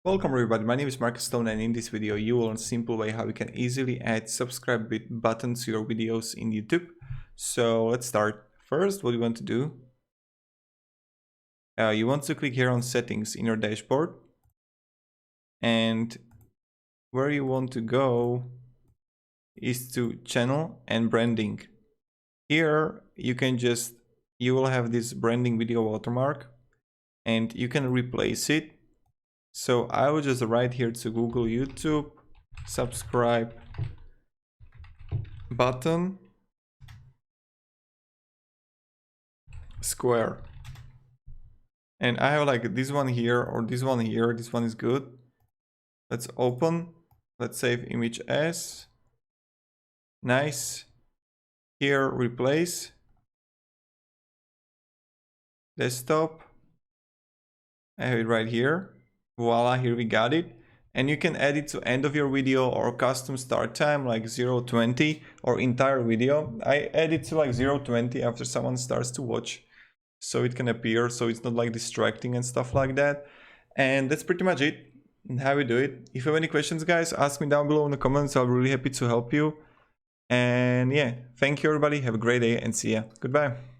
Welcome everybody, my name is Marcus Stone, and in this video you will learn a simple way how you can easily add subscribe buttons to your videos in YouTube. So let's start. First, what you want to do, you want to click here on settings in your dashboard, and where you want to go is to channel and branding. Here you will have this branding video watermark and you can replace it. So I will just write here to Google YouTube subscribe button square, and I have like this one here or this one here. This one is good. Let's open. Let's save image as. Nice. Here replace desktop. I have it right here. Voila, here we got it. And you can add it to end of your video or custom start time like 0:20 or entire video. I add it to like 0:20 after someone starts to watch, so it can appear, so it's not like distracting and stuff like that. And that's pretty much it and how we do it. If you have any questions, guys, ask me down below in the comments. I'll be really happy to help you. And yeah, thank you everybody, have a great day and see ya. Goodbye.